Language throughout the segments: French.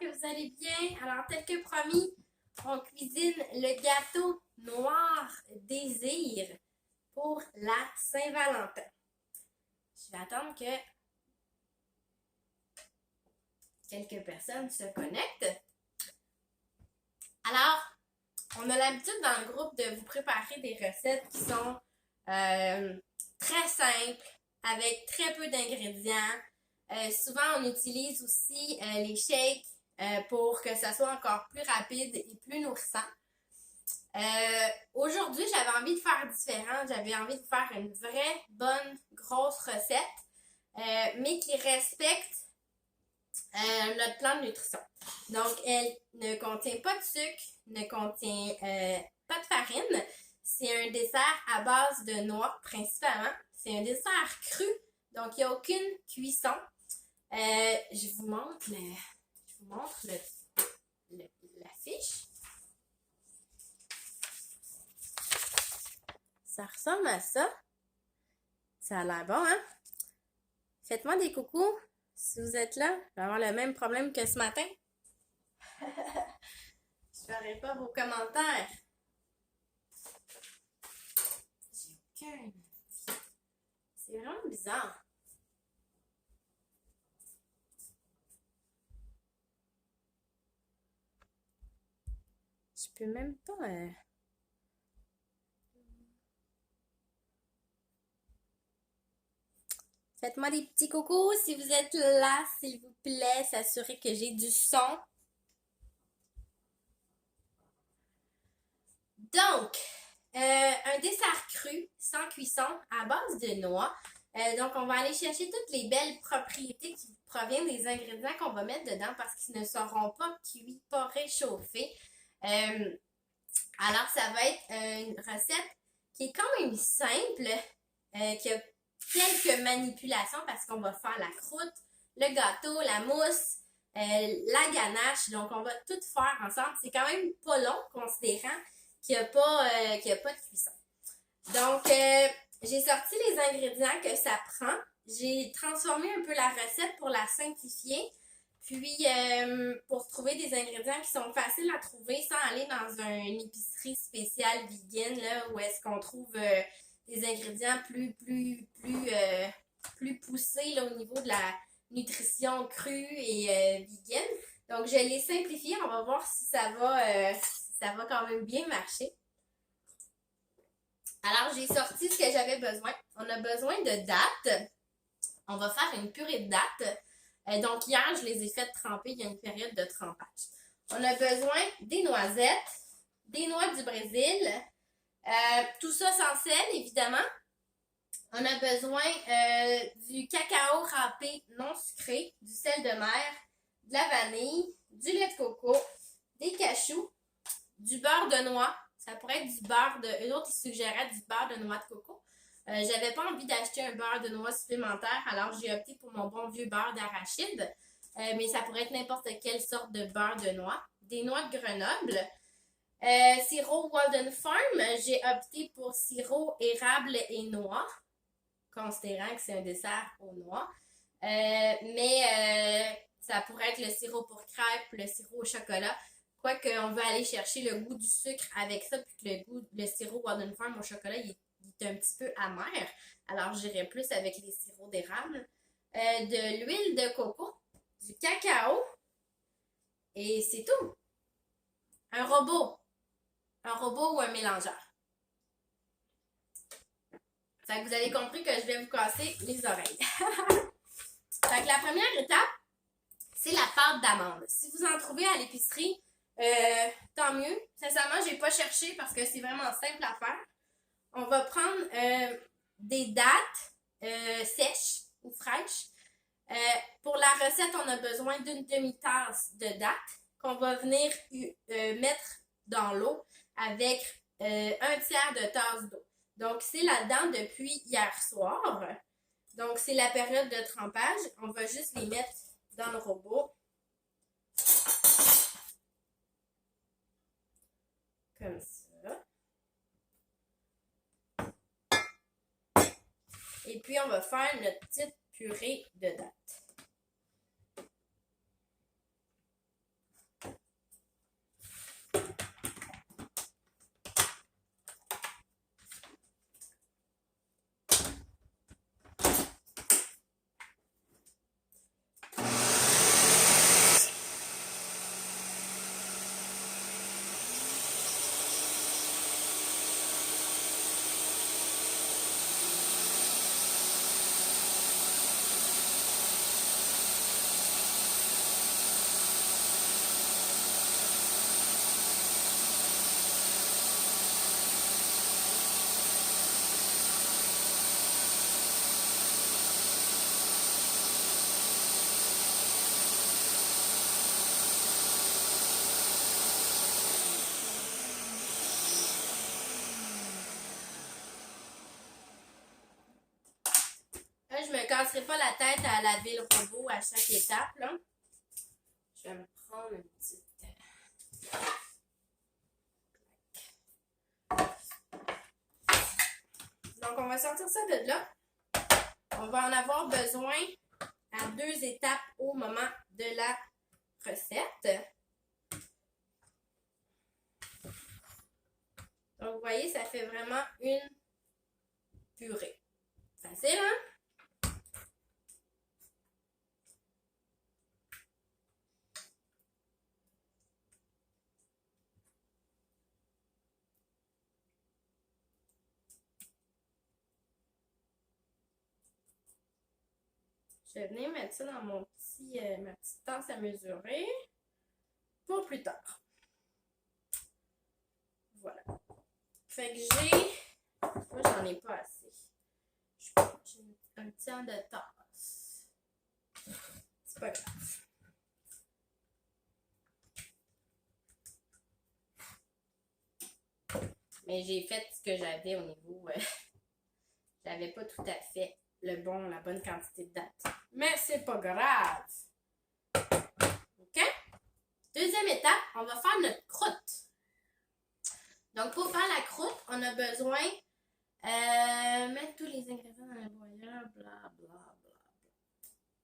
que vous allez bien. Alors, tel que promis, on cuisine le gâteau noir désir pour la Saint-Valentin. Je vais attendre que quelques personnes se connectent. Alors, on a l'habitude dans le groupe de vous préparer des recettes qui sont très simples, avec très peu d'ingrédients. Souvent, on utilise aussi les shakes pour que ça soit encore plus rapide et plus nourrissant. Aujourd'hui, j'avais envie de faire différent. J'avais envie de faire une vraie bonne grosse recette, mais qui respecte notre plan de nutrition. Donc, elle ne contient pas de sucre, ne contient pas de farine. C'est un dessert à base de noix principalement. C'est un dessert cru, donc il n'y a aucune cuisson. Je vous montre l'affiche. Ça ressemble à ça. Ça a l'air bon, hein? Faites-moi des coucous si vous êtes là. Je vais avoir le même problème que ce matin. Je ne ferai pas vos commentaires. J'ai aucun. C'est vraiment bizarre. Je peux même pas. Faites-moi des petits coucous si vous êtes là, s'il vous plaît. S'assurez que j'ai du son. Donc, un dessert cru, sans cuisson, à base de noix. Donc, on va aller chercher toutes les belles propriétés qui proviennent des ingrédients qu'on va mettre dedans parce qu'ils ne seront pas cuits, pas réchauffés. Alors, ça va être une recette qui est quand même simple, qui a quelques manipulations parce qu'on va faire la croûte, le gâteau, la mousse, la ganache. Donc, on va tout faire ensemble. C'est quand même pas long, considérant qu'il n'y a pas de cuisson. Donc, j'ai sorti les ingrédients que ça prend. J'ai transformé un peu la recette pour la simplifier. Puis, pour trouver des ingrédients qui sont faciles à trouver sans aller dans une épicerie spéciale vegan, là, où est-ce qu'on trouve des ingrédients plus poussés là, au niveau de la nutrition crue et vegan. Donc, je l'ai simplifié. On va voir si ça va quand même bien marcher. Alors, j'ai sorti ce que j'avais besoin. On a besoin de dattes. On va faire une purée de dattes. Donc, hier, je les ai fait tremper. Il y a une période de trempage. On a besoin des noisettes, des noix du Brésil. Tout ça sans sel, évidemment. On a besoin du cacao râpé non sucré, du sel de mer, de la vanille, du lait de coco, des cachous, du beurre de noix. Ça pourrait être du beurre de... Eux autres, ils suggéraient du beurre de noix de coco. J'avais pas envie d'acheter un beurre de noix supplémentaire, alors j'ai opté pour mon bon vieux beurre d'arachide. Mais ça pourrait être n'importe quelle sorte de beurre de noix. Des noix de Grenoble. Sirop Walden Farm, j'ai opté pour sirop érable et noix, considérant que c'est un dessert aux noix. Mais ça pourrait être le sirop pour crêpes, le sirop au chocolat. Quoique on veut aller chercher le goût du sucre avec ça, puis que le sirop Walden Farm au chocolat, il est un petit peu amer. Alors, j'irais plus avec les sirops d'érable. De l'huile de coco, du cacao, et c'est tout. Un robot ou un mélangeur. Fait que vous avez compris que je vais vous casser les oreilles. Fait que la première étape, c'est la pâte d'amande. Si vous en trouvez à l'épicerie, tant mieux. Sincèrement, j'ai pas cherché parce que c'est vraiment simple à faire. On va prendre des dattes sèches ou fraîches. Pour la recette, on a besoin d'une demi-tasse de dattes qu'on va venir mettre dans l'eau avec un tiers de tasse d'eau. Donc, c'est là-dedans depuis hier soir. Donc, c'est la période de trempage. On va juste les mettre dans le robot. Comme ça. Et puis, on va faire notre petite purée de dattes. casserai pas la tête à laver le robot à chaque étape, là. Je vais me prendre une petite... Donc, on va sortir ça de là. On va en avoir besoin à 2 étapes au moment de la recette. Donc, vous voyez, ça fait vraiment une purée. Facile, hein? Je vais venir mettre ça dans mon ma petite tasse à mesurer pour plus tard. Voilà. Fait que j'ai... Moi, j'en ai pas assez. J'ai un tiers de tasse. C'est pas grave. Mais j'ai fait ce que j'avais au niveau... j'avais pas tout à fait la bonne quantité de date. Mais c'est pas grave. OK? Deuxième étape, on va faire notre croûte. Donc, pour faire la croûte, on a besoin mettre tous les ingrédients dans le broyeur, bla, bla, bla, bla.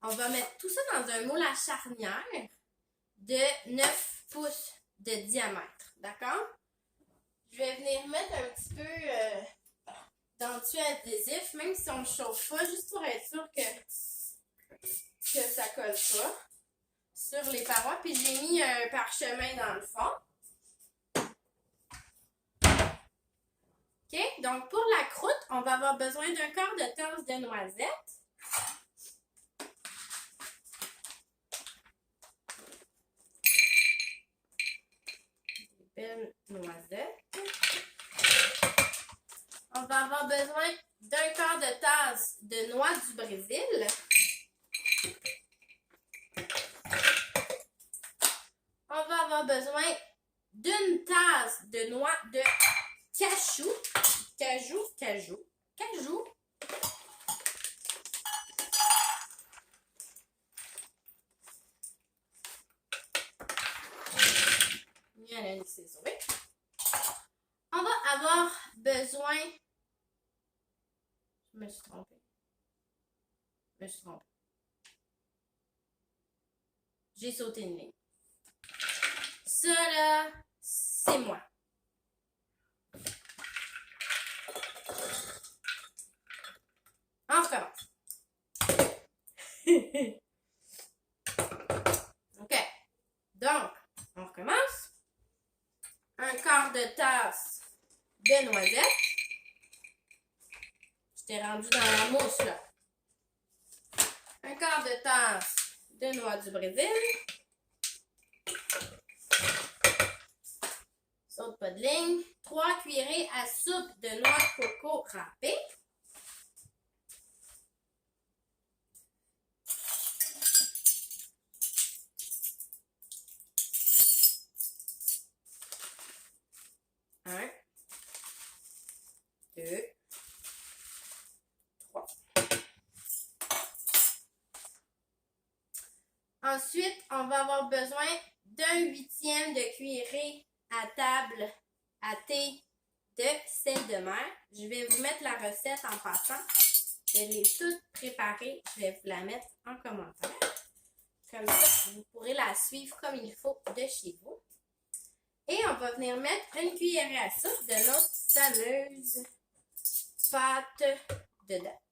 On va mettre tout ça dans un moule à charnière de 9 pouces de diamètre. D'accord? Je vais venir mettre un petit peu d'enduit adhésif, même si on ne chauffe pas, juste pour être sûr que ça colle pas sur les parois. Puis j'ai mis un parchemin dans le fond. OK? Donc, pour la croûte, on va avoir besoin d'un quart de tasse de noisettes. Des belles noisettes. On va avoir besoin d'un quart de tasse de noix du Brésil. On va avoir besoin d'une tasse de noix de cajou. Cajou. Bien, c'est ça. On va avoir besoin... Je me suis trompée. J'ai sauté une ligne. Ça, là, c'est moi. On recommence. OK. Donc, on recommence. Un quart de tasse de noisettes. Je t'ai rendu dans la mousse, là. Un quart de tasse de noix du Brésil. Saute pas de ligne. 3 cuillerées à soupe de noix de coco râpée. Un, 2, 3. Ensuite, on va avoir besoin d'un 8e de cuillerée à table à thé de sel de mer. Je vais vous mettre la recette en passant. Je l'ai toute préparée. Je vais vous la mettre en commentaire. Comme ça, vous pourrez la suivre comme il faut de chez vous. Et on va venir mettre une cuillerée à soupe de notre fameuse pâte de date.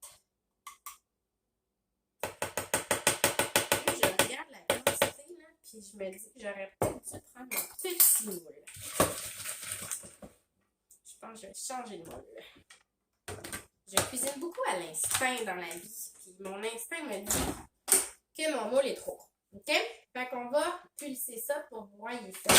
Et je regarde la quantité, là, puis je me dis que j'aurais peut-être dû prendre mon petit moule. Je pense que je vais changer de moule. Je cuisine beaucoup à l'instinct dans la vie, puis mon instinct me dit que mon moule est trop gros. OK? Fait qu'on va pulser ça pour broyer ça.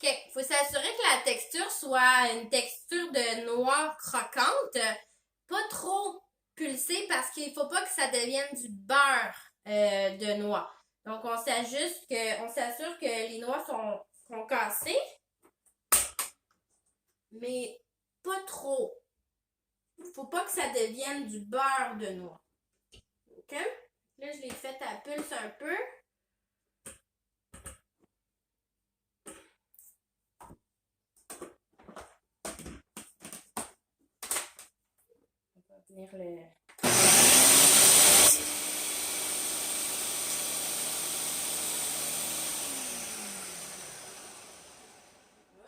OK. Il faut s'assurer que la texture soit une texture de noix croquante, pas trop pulser parce qu'il ne faut pas que ça devienne du beurre de noix. Donc, on s'assure que les noix sont cassées, mais pas trop. Il ne faut pas que ça devienne du beurre de noix. OK? Là, je l'ai fait à pulse un peu. On va venir le...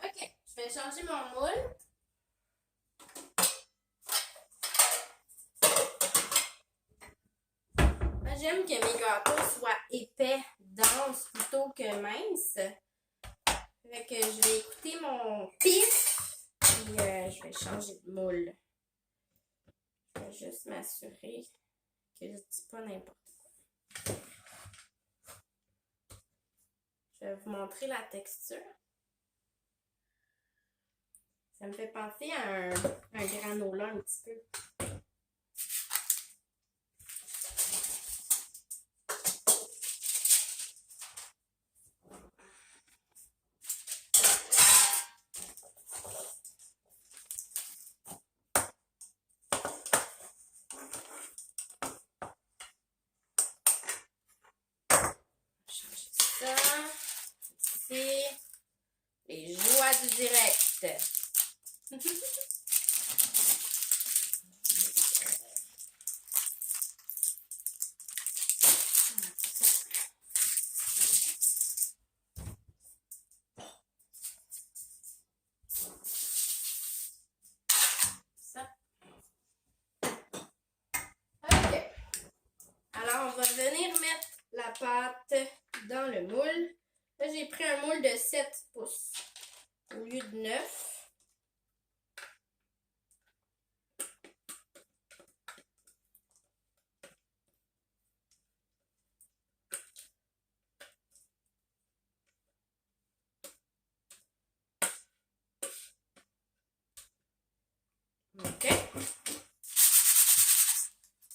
OK, je vais changer mon moule. Moi, j'aime que mes gâteaux soient épais, denses, plutôt que minces. Fait que je vais écouter mon pif, puis je vais changer de moule. Je vais juste m'assurer que je ne dis pas n'importe quoi. Je vais vous montrer la texture. Ça me fait penser à un granola un petit peu. Changer ça. Ici, les joies du direct. OK. Alors, on va venir mettre la pâte dans le moule. Là, j'ai pris un moule de 7 pouces au lieu de 9. OK.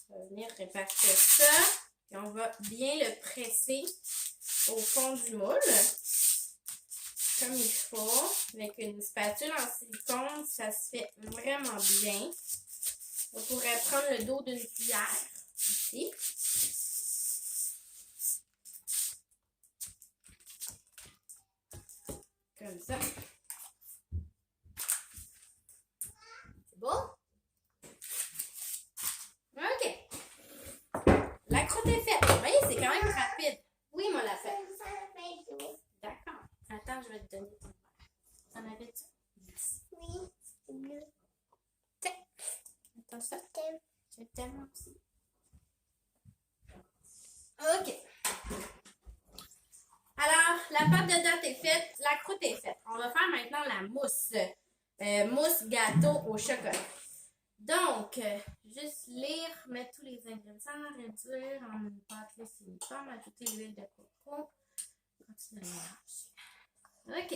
On va venir répartir ça. Et on va bien le presser au fond du moule. Comme il faut. Avec une spatule en silicone, ça se fait vraiment bien. On pourrait prendre le dos d'une cuillère ici. Comme ça. C'est beau? OK. La croûte est faite. Vous voyez, c'est quand même rapide. Oui, moi, la fait. D'accord. Attends, je vais te donner ton verre. T'en avais-tu? Oui, c'est bleu. Tiens. Attends ça. Je t'aime aussi. OK. Alors, la pâte de date est faite, la croûte est faite. On va faire maintenant la mousse. Mousse gâteau au chocolat. Donc, juste lire, mettre tous les ingrédients, réduire en une pâte lisse uniforme, ajouter l'huile de coco. Continuer le mélange. OK.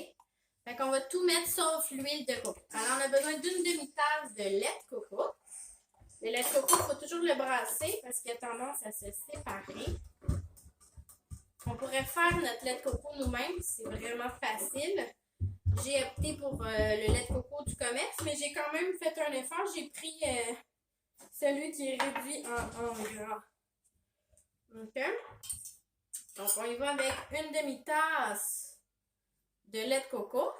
Fait qu'on va tout mettre sauf l'huile de coco. Alors, on a besoin d'une demi-tasse de lait de coco. Le lait de coco, il faut toujours le brasser parce qu'il a tendance à se séparer. On pourrait faire notre lait de coco nous-mêmes, c'est vraiment facile. J'ai opté pour le lait de coco du commerce, mais j'ai quand même fait un effort. J'ai pris celui qui est réduit en gras. OK? Donc, on y va avec une demi-tasse de lait de coco.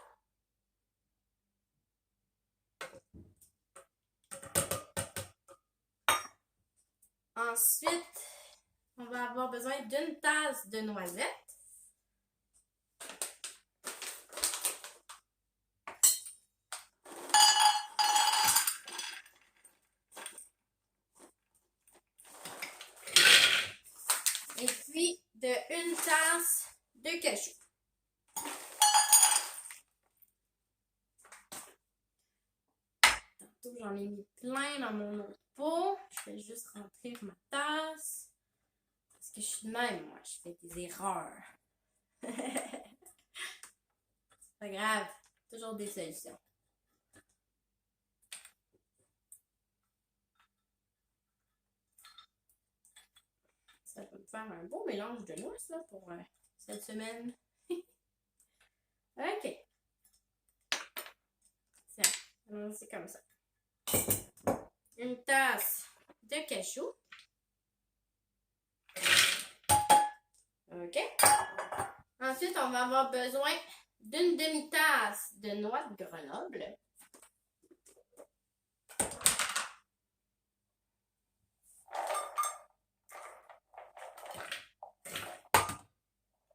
Ensuite, on va avoir besoin d'une tasse de noisettes. Et puis, une tasse de cajou. Tantôt, j'en ai mis plein dans mon autre pot. Je vais juste remplir ma tasse. Parce que je suis de même, moi. Je fais des erreurs. Pas grave. Toujours des solutions. Ça va me faire un beau mélange de noix, ça, pour cette semaine. OK. Tiens, allons-y comme ça. Une tasse de cachou. OK. Ensuite, on va avoir besoin d'une demi-tasse de noix de Grenoble.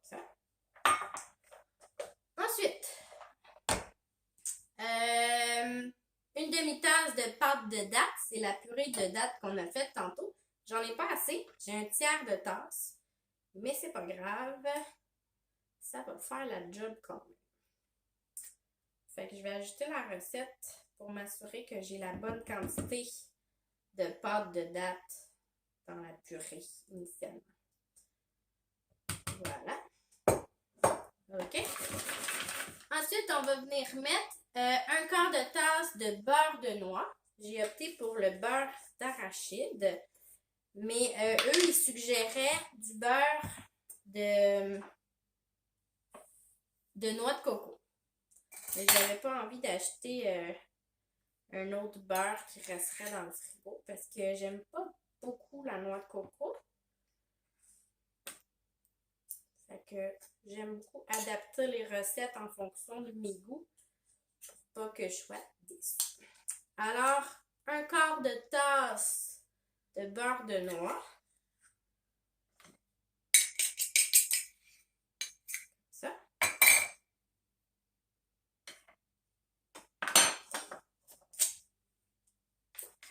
Ça. Ensuite, une demi-tasse de pâte de dattes. C'est la purée de dattes qu'on a faite tantôt. J'en ai pas assez. J'ai un tiers de tasse. Mais c'est pas grave. Ça va faire la job quand même. Fait que je vais ajouter la recette pour m'assurer que j'ai la bonne quantité de pâte de dattes dans la purée initialement. Voilà. OK. Ensuite, on va venir mettre un quart de tasse de beurre de noix. J'ai opté pour le beurre d'arachide. Mais eux, ils suggéraient du beurre de noix de coco. Mais j'avais pas envie d'acheter un autre beurre qui resterait dans le frigo parce que j'aime pas beaucoup la noix de coco. Fait que j'aime beaucoup adapter les recettes en fonction de mes goûts pour pas que je sois déçue. Alors, un quart de tasse de beurre de noix. Ça.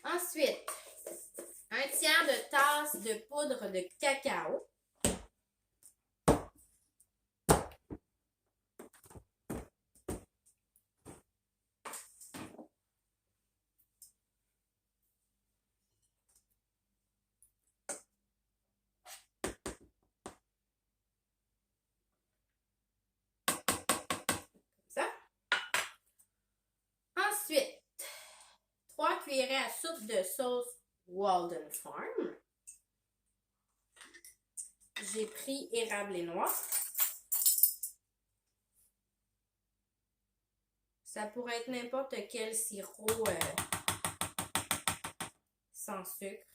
Ensuite, un tiers de tasse de poudre de cacao. Ensuite, 3 cuillerées à soupe de sauce Walden Farm. J'ai pris érable et noix. Ça pourrait être n'importe quel sirop sans sucre.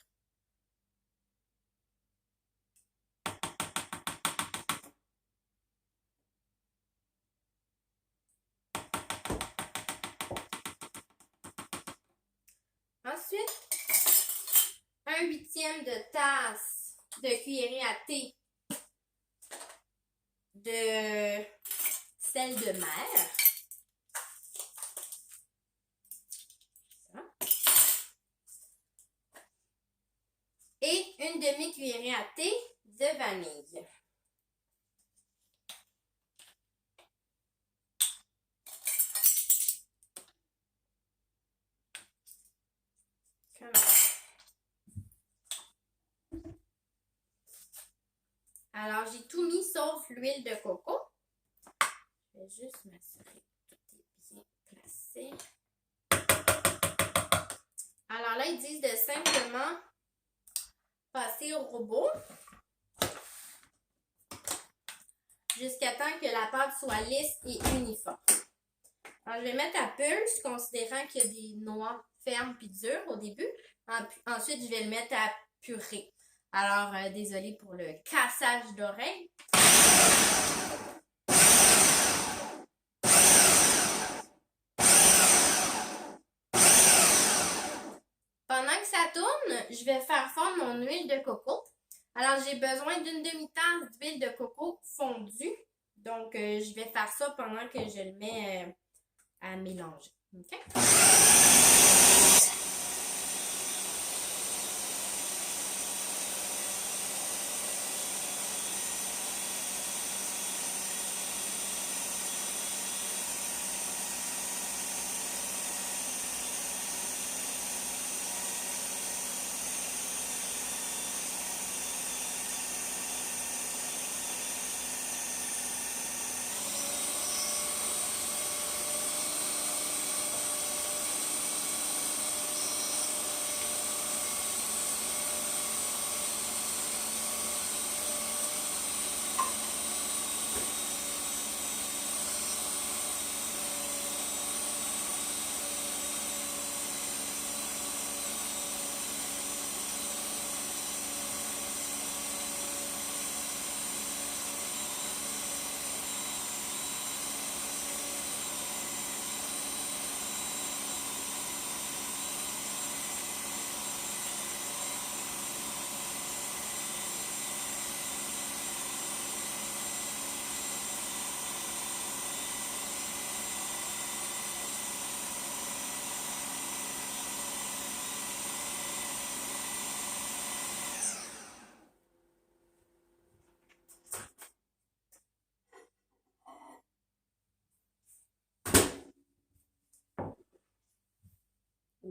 Ensuite, un 1/8 de tasse de cuillerée à thé de sel de mer. Ça. Et une demi-cuillerée à thé de vanille. Alors, j'ai tout mis sauf l'huile de coco. Je vais juste m'assurer que tout est bien placé. Alors là, ils disent de simplement passer au robot jusqu'à temps que la pâte soit lisse et uniforme. Alors, je vais mettre à pulse, considérant qu'il y a des noix fermes puis dures au début. Ensuite, je vais le mettre à purée. Alors, désolée pour le cassage d'oreilles. Pendant que ça tourne, je vais faire fondre mon huile de coco. Alors, j'ai besoin d'une demi-tasse d'huile de coco fondue. Donc, je vais faire ça pendant que je le mets à mélanger. OK?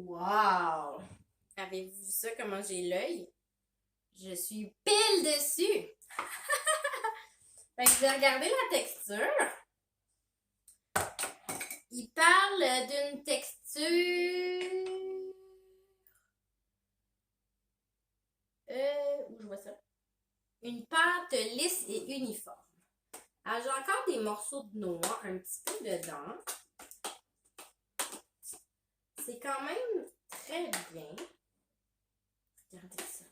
Wow! Avez-vous vu ça, comment j'ai l'œil? Je suis pile dessus! Fait que je vais regarder la texture. Il parle d'une texture... où je vois ça? Une pâte lisse et uniforme. Alors, j'ai encore des morceaux de noix un petit peu dedans. C'est quand même très bien. Regardez ça.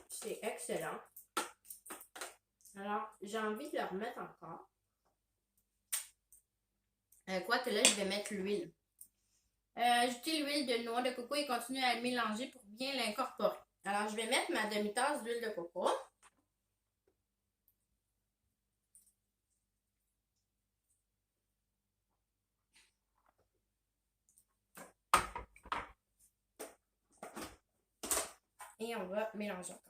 C'est excellent. Alors, j'ai envie de le remettre encore. Quoique là, je vais mettre l'huile. Ajouter l'huile de noix de coco et continuer à le mélanger pour bien l'incorporer. Alors, je vais mettre ma demi-tasse d'huile de coco. Et on va mélanger encore.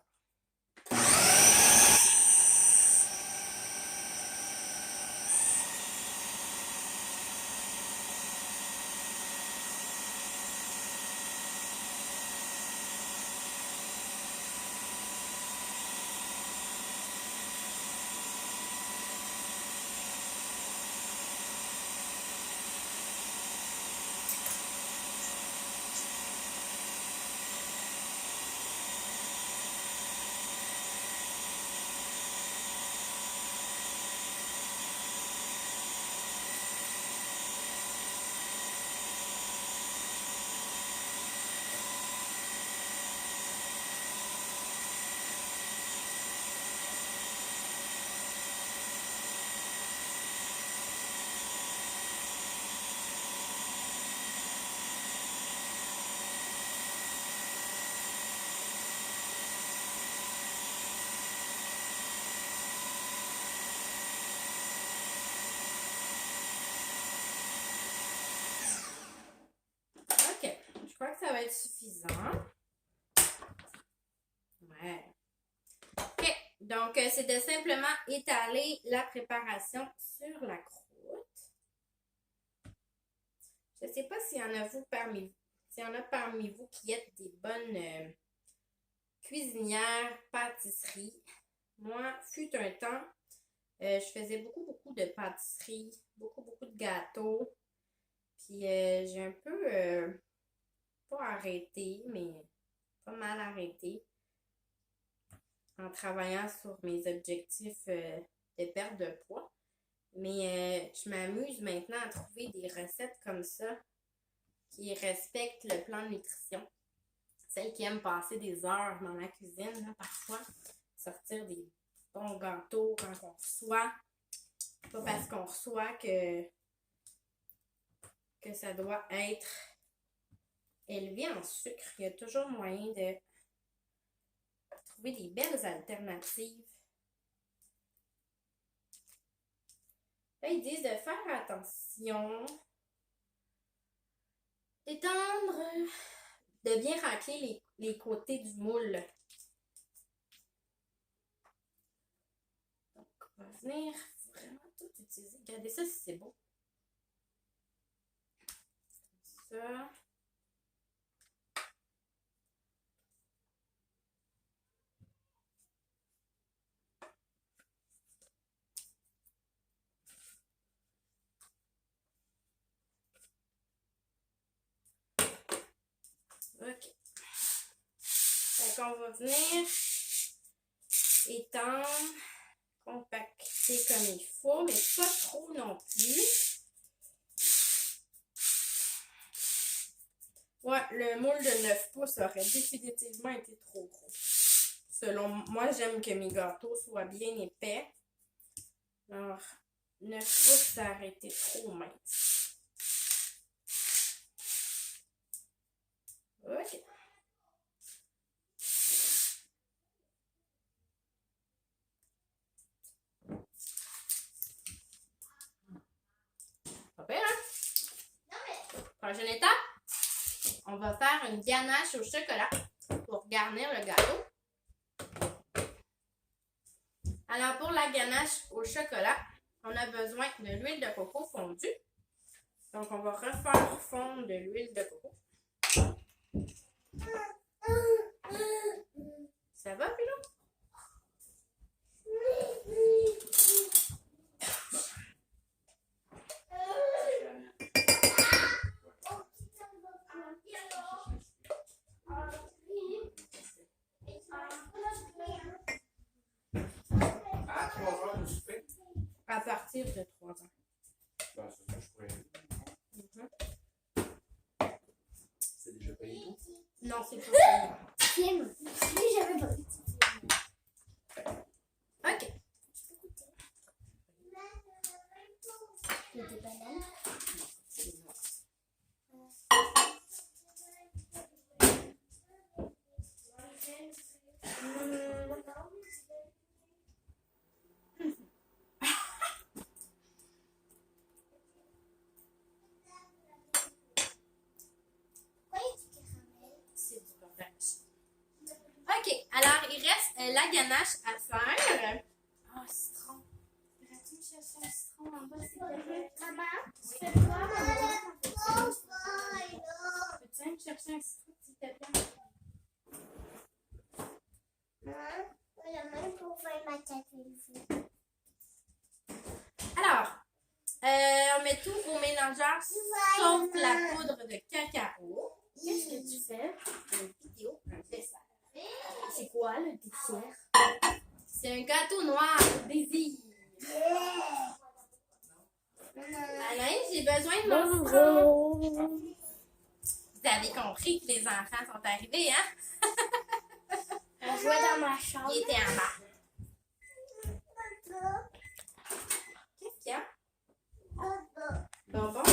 OK. Je crois que ça va être suffisant. Ouais. OK. Donc, c'est de simplement étaler la préparation sur la croûte. Je ne sais pas s'il y en a parmi vous qui êtes des bonnes cuisinières pâtisseries. Moi, fut un temps, je faisais beaucoup de pâtisseries, beaucoup de gâteaux. Puis j'ai un peu, pas arrêté, mais pas mal arrêté en travaillant sur mes objectifs de perte de poids. Mais je m'amuse maintenant à trouver des recettes comme ça qui respectent le plan de nutrition. Celles qui aiment passer des heures dans la cuisine, là, parfois, sortir des bons gâteaux quand on reçoit. Pas parce qu'on reçoit que ça doit être élevé en sucre. Il y a toujours moyen de trouver des belles alternatives. Là, ils disent de faire attention, d'étendre, de bien racler les côtés du moule. Donc, on va venir vraiment tout utiliser. Regardez ça si c'est beau. Ça. OK. Fait qu'on va venir étendre, compacter comme il faut, mais pas trop non plus. Ouais, le moule de 9 pouces aurait définitivement été trop gros. Selon moi, j'aime que mes gâteaux soient bien épais. Alors, 9 pouces, ça aurait été trop mince. OK. Pas pire, hein? Non, mais... Prochaine étape, on va faire une ganache au chocolat pour garnir le gâteau. Alors, pour la ganache au chocolat, on a besoin de l'huile de coco fondue. Donc, on va refaire fondre de l'huile de coco. Ça va, Philo? À 3 heures de souper. À partir de 3 ans. Ben, c'est ça, je pourrais. C'est déjà payé. Non, c'est pas ça. Film. Oui, j'avais pas vu. OK. Il y a des bananes. C'est du beurre d'arachide. OK. Alors, il reste la ganache à faire. Ah, citron. Pourrais-tu me chercher un citron en bas, s'il te plaît? Maman, Tu fais quoi, maman? oh, Peux-tu aller me chercher un citron, s'il te plaît? maman, la main pour faire ma café. Alors, on met tout au mélangeur sauf la poudre de cacao. Qu'est-ce que tu fais? Une vidéo, un dessert. C'est quoi le dessert? C'est un gâteau noir au désir. Alain, j'ai besoin de mon citron. Vous avez compris que les enfants sont arrivés, hein? On jouait dans ma chambre. Il était en bas. Qu'est-ce qu'il y a? Bonbon?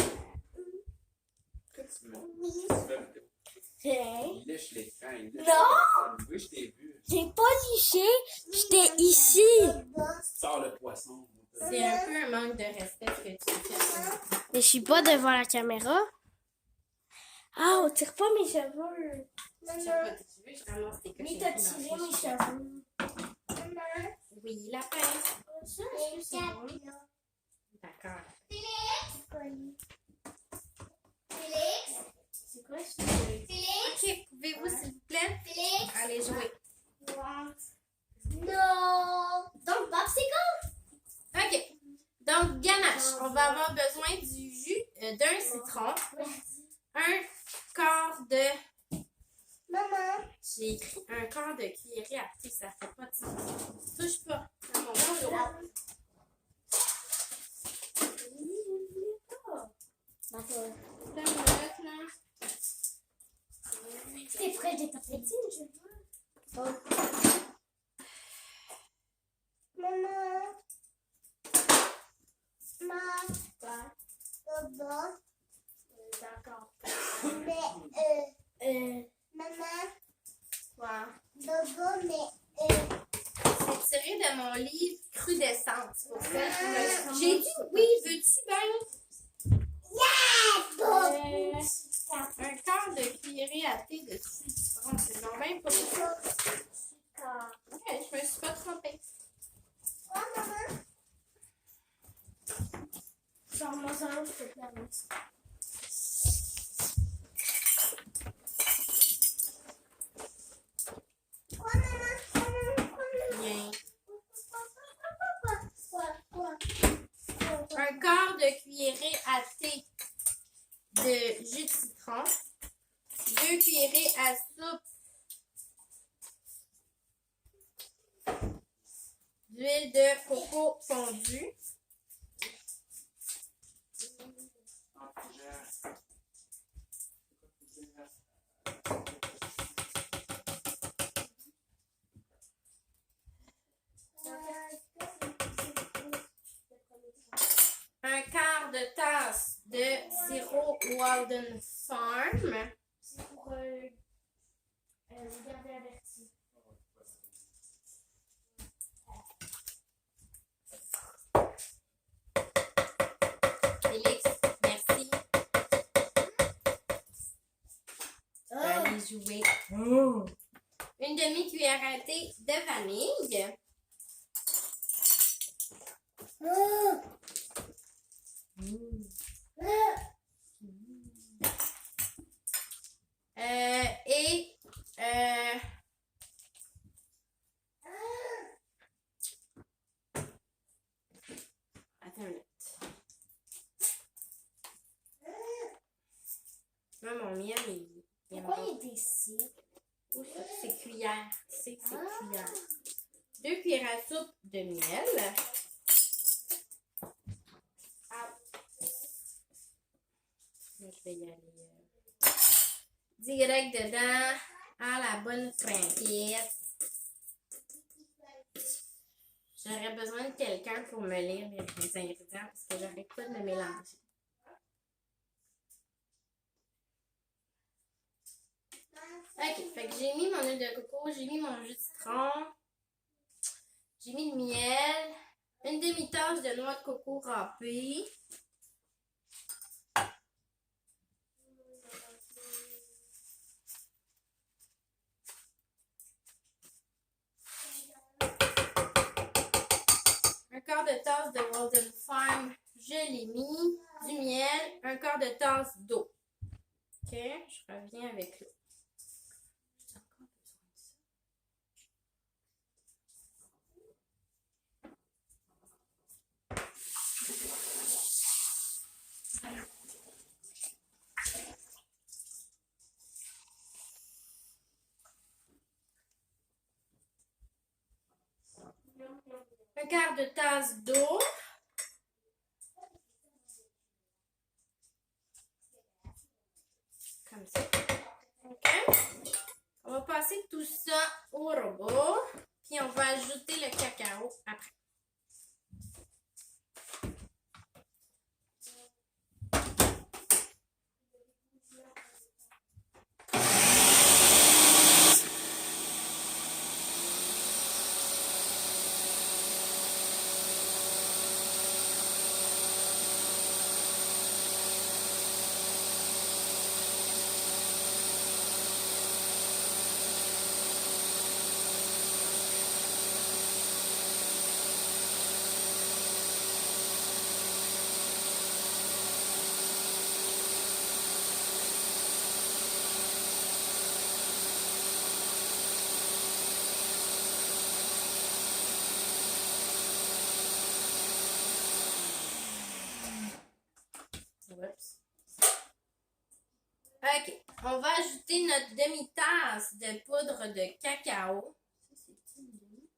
Qu'est-ce que tu mets? Oui. Il lèche l'écran. Il lèche Non! l'écran. Oui, je t'ai vu. J'ai pas liché. J'étais ici. Tu sors le poisson. C'est un peu un manque de respect ce que tu fais. Mais je suis pas devant la caméra. Ah, on tire pas mes cheveux. Je sais pas si tu veux, je ramasse tes Mais cochonneries t'as dans tiré tes mes cheveux. cheveux. Oui, la pince. Ça, est-ce que c'est bon? D'accord. C'est quoi ça? OK, pouvez-vous, s'il vous plaît, aller jouer? Non. Donc, popsicle? OK. Donc, ganache. On va avoir besoin du jus d'un citron. Un quart de... Maman. J'ai écrit un quart de cuillerée à thé. Ça fait pas de sens. Touche pas à mon stylo. Là, là. C'est prêt, j'ai tapé dessus, je veux. Maman. Maman. D'accord. Mais, maman. Quoi? Dodo, mais, C'est tiré de mon livre Crudescence. Pour ça, j'ai dit oui, veux-tu bien? Un quart de cuillerée à thé de citron. C'est non même pas ça. Ok, je me suis pas trompée. Quoi, maman? Sors-moi ça, je te plaît. Quoi, maman? Bien. Quoi? Un quart de cuillerée à thé de jus de citron. 2 cuillerées à soupe d'huile de coco fondue. Un quart de tasse de sirop Walden Farm. C'est pour vous garder averti. Félix, merci. Allez jouer. Une demi-cuillère à thé de vanille. Et attends une minute. Moi, mon miel, il Pourquoi il est ici? Où ça? C'est cuillère. Tu sais que c'est cuillère. 2 cuillères à soupe de miel. Ah. Là, je vais y aller direct dedans à la bonne franquette. J'aurais besoin de quelqu'un pour me lire les ingrédients parce que j'arrête pas de me mélanger. Ok, fait que j'ai mis mon huile de coco, j'ai mis mon jus de citron, j'ai mis le miel, une demi-tasse de noix de coco râpée. Un quart de tasse de Walden Farm, je l'ai mis. Du miel, un quart de tasse d'eau. Ok, je reviens avec l'eau. J'ai encore besoin de ça. Un quart de tasse d'eau. Comme ça. OK? On va passer tout ça au robot. Puis on va ajouter le cacao après. Oups. OK. On va ajouter notre demi-tasse de poudre de cacao. Ça, c'est une demi.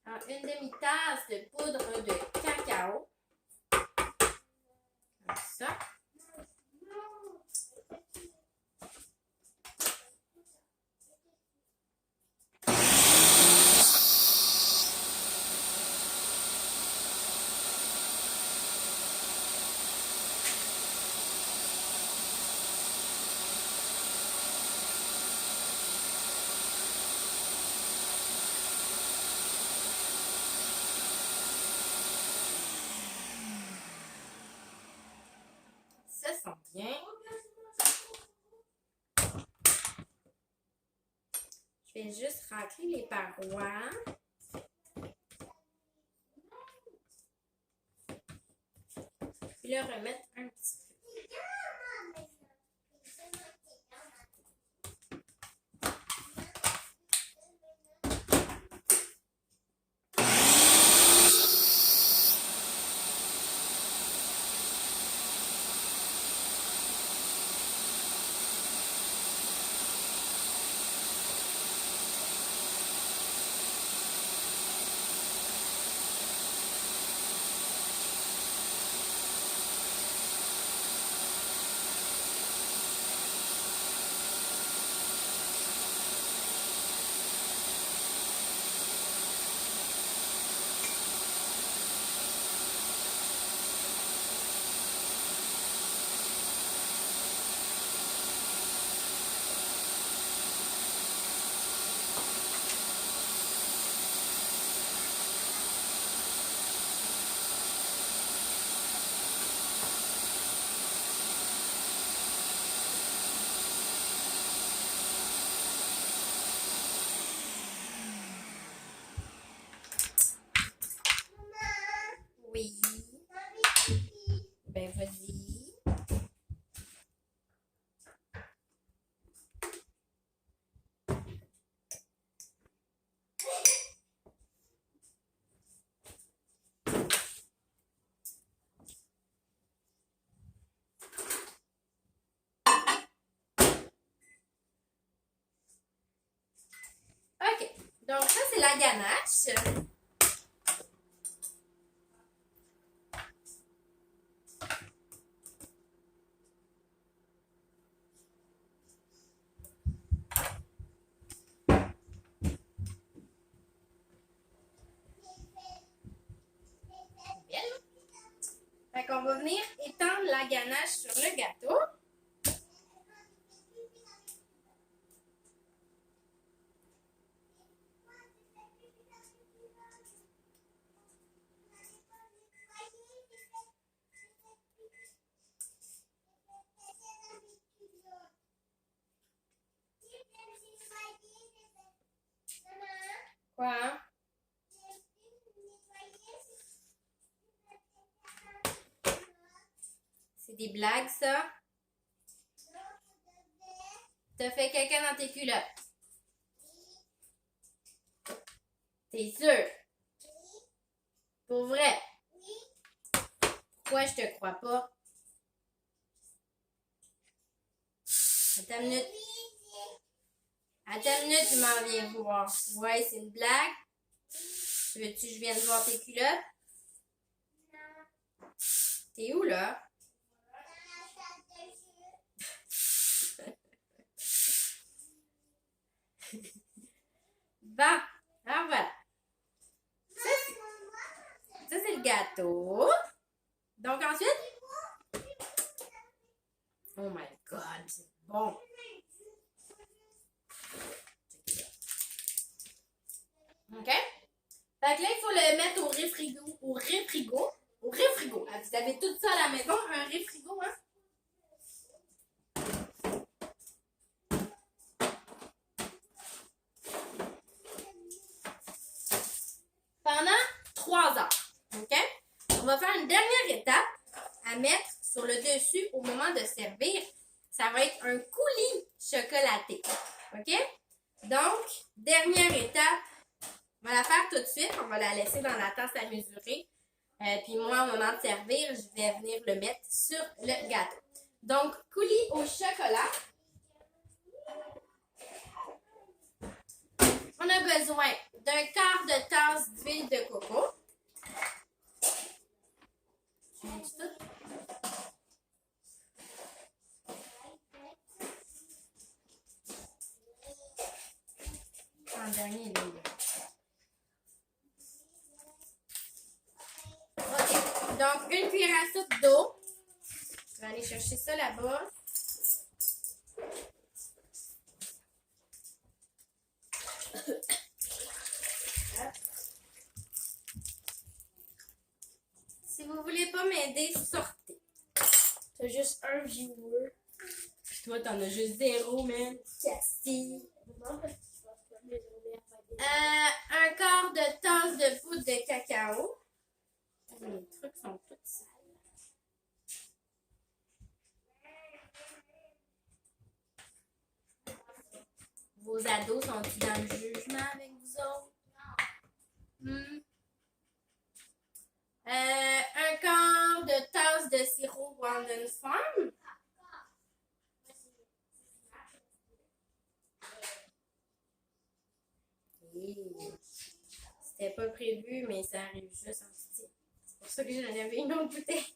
Alors, une demi-tasse de poudre de cacao. Comme ça. Ça sent bien. Je vais juste racler les parois. Puis le remettre un petit peu. la ganache. Fait qu'on va venir étendre la ganache sur le gâteau. Quoi? C'est des blagues, ça? T'as fait caca dans tes culottes? T'es sûr? Pour vrai? Pourquoi je te crois pas? Attends une minute. Attends une minute, je m'en viens voir. Ouais, c'est une blague. Veux-tu que je vienne voir tes culottes? T'es où, là? Bon, alors voilà. Ça, c'est le gâteau. Donc ensuite... Oh my God, c'est bon. OK? Fait que là, il faut le mettre au réfrigo. Au réfrigo. Au réfrigo. Ah, vous avez tout ça à la maison, un réfrigo, hein? Pendant 3 heures. OK? On va faire une dernière étape à mettre sur le dessus au moment de servir. Ça va être un coulis chocolaté. OK? Donc, dernière étape. On va la faire tout de suite. On va la laisser dans la tasse à mesurer. Puis moi, au moment de servir, je vais venir le mettre sur le gâteau. Donc, coulis au chocolat. On a besoin d'un quart de tasse d'huile de coco. Tu mets tout? En dernier, là. OK. Donc, une cuillère à soupe d'eau. Je vais aller chercher ça là-bas. Si vous voulez pas m'aider, sortez. T'as juste un viewer. Toi, t'en as juste 0, man. Cassie. Un quart de tasse de poudre de cacao. Les trucs sont tous sales. Vos ados sont-ils dans le jugement avec vous autres? Un quart de tasse de sirop Walden Farm. C'était pas prévu, mais ça arrive juste en petit. C'est pour ça que j'en avais une autre bouteille.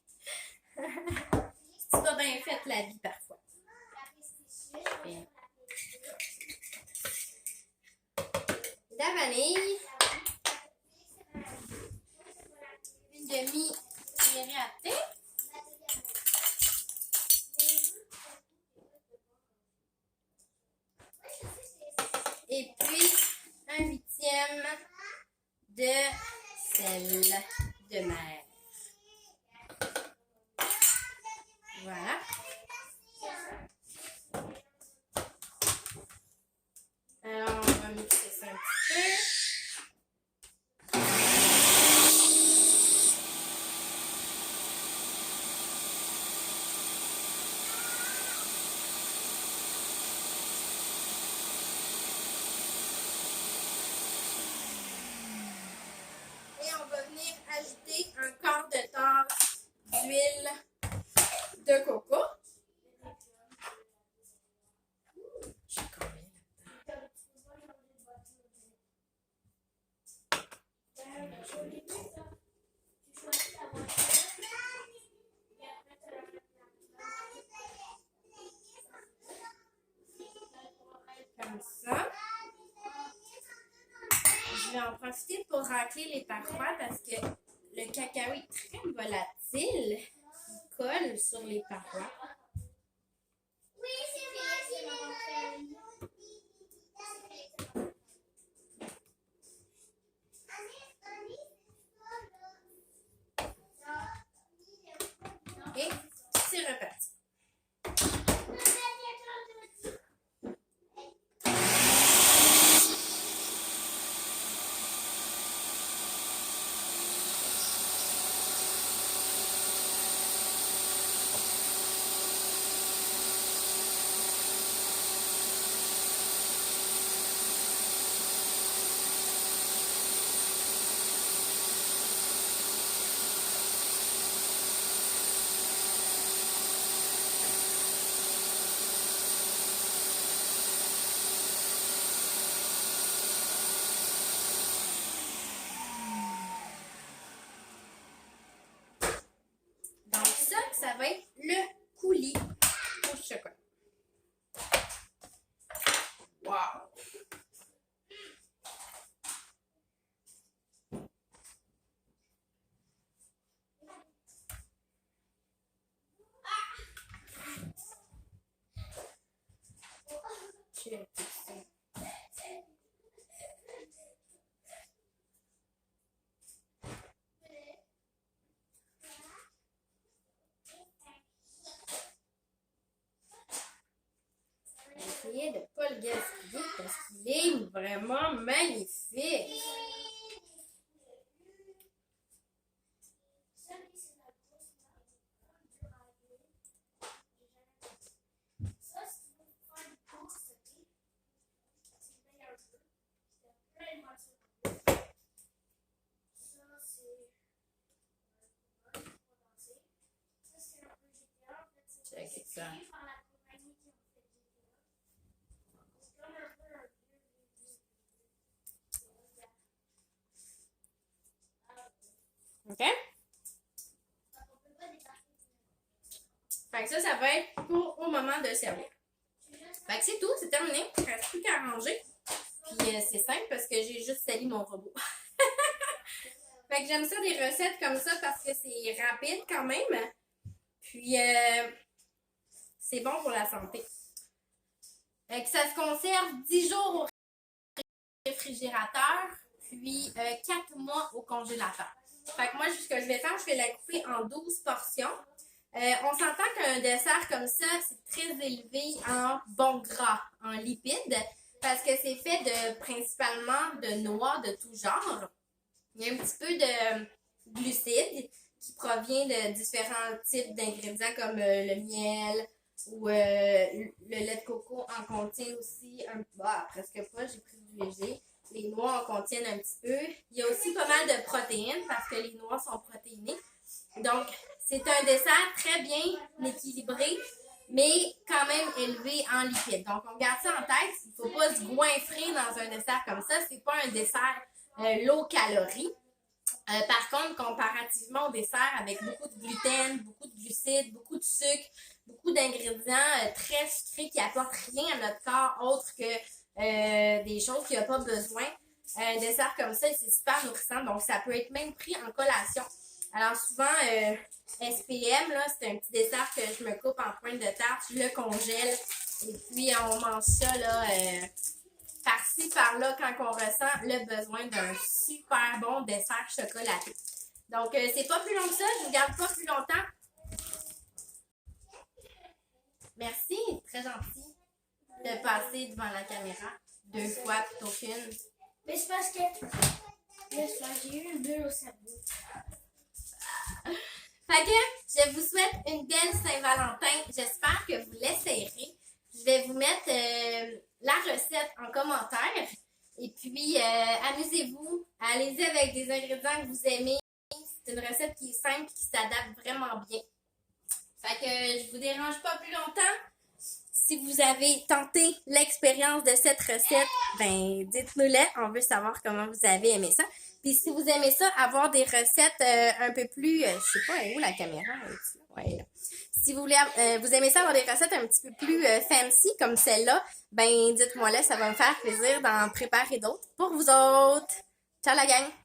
C'est pas bien fait la vie parfois. Bien. De la vanille. Une demi-cuillerée à thé. Et puis, un 8e de sel de mer. Voilà. Alors, on va mixer ça un petit peu. je vais en profiter pour racler les parois parce que le cacao est très volatile. Il colle sur les parois. Oui, c'est vrai, Et c'est reparti. Donc ça va être le coulis au chocolat. Wow! Check ça. Essayez de ne pas le gaspiller parce qu'il est vraiment magnifique. Check ça. OK? Fait que ça va être pour au moment de servir. Fait que c'est tout, c'est terminé. Il ne reste plus qu'à ranger. Puis c'est simple parce que j'ai juste sali mon robot. Fait que j'aime ça des recettes comme ça parce que c'est rapide quand même. Puis c'est bon pour la santé. Fait que ça se conserve 10 jours au réfrigérateur, puis 4 mois au congélateur. Fait que moi, ce que je vais faire, je vais la couper en 12 portions. On s'entend qu'un dessert comme ça, c'est très élevé en bons gras, en lipides, parce que c'est fait de principalement de noix de tout genre. Il y a un petit peu de glucides qui provient de différents types d'ingrédients comme le miel ou le lait de coco en contient aussi presque pas, j'ai pris du léger. Les noix en contiennent un petit peu. Il y a aussi pas mal de protéines parce que les noix sont protéinées. Donc, c'est un dessert très bien équilibré, mais quand même élevé en lipides. Donc, on garde ça en tête. Il ne faut pas se goinfrer dans un dessert comme ça. C'est pas un dessert low calories. Par contre, comparativement au dessert avec beaucoup de gluten, beaucoup de glucides, beaucoup de sucre, beaucoup d'ingrédients très sucrés qui apportent rien à notre corps autre que des choses qu'il n'a pas besoin. Un dessert comme ça, c'est super nourrissant. Donc, ça peut être même pris en collation. Alors, souvent, SPM, là, c'est un petit dessert que je me coupe en pointe de tarte. Je le congèle. Et puis, on mange ça, là, par-ci, par-là, quand on ressent le besoin d'un super bon dessert chocolaté. Donc, c'est pas plus long que ça. Je vous garde pas plus longtemps. Merci. Très gentil de passer devant la caméra 2 fois plutôt qu'une. Mais c'est parce que j'ai eu une bulle au cerveau. Fait que je vous souhaite une belle Saint-Valentin. J'espère que vous l'essayerez. Je vais vous mettre la recette en commentaire. Et puis, amusez-vous. Allez-y avec des ingrédients que vous aimez. C'est une recette qui est simple et qui s'adapte vraiment bien. Fait que je vous dérange pas plus longtemps. Si vous avez tenté l'expérience de cette recette, ben dites-nous-le. On veut savoir comment vous avez aimé ça. Puis si vous aimez ça, avoir des recettes un peu plus... je sais pas, où la caméra? Ouais, là. Si vous voulez, vous aimez ça, avoir des recettes un petit peu plus fancy comme celle-là, ben dites-moi là, ça va me faire plaisir d'en préparer d'autres pour vous autres. Ciao la gang!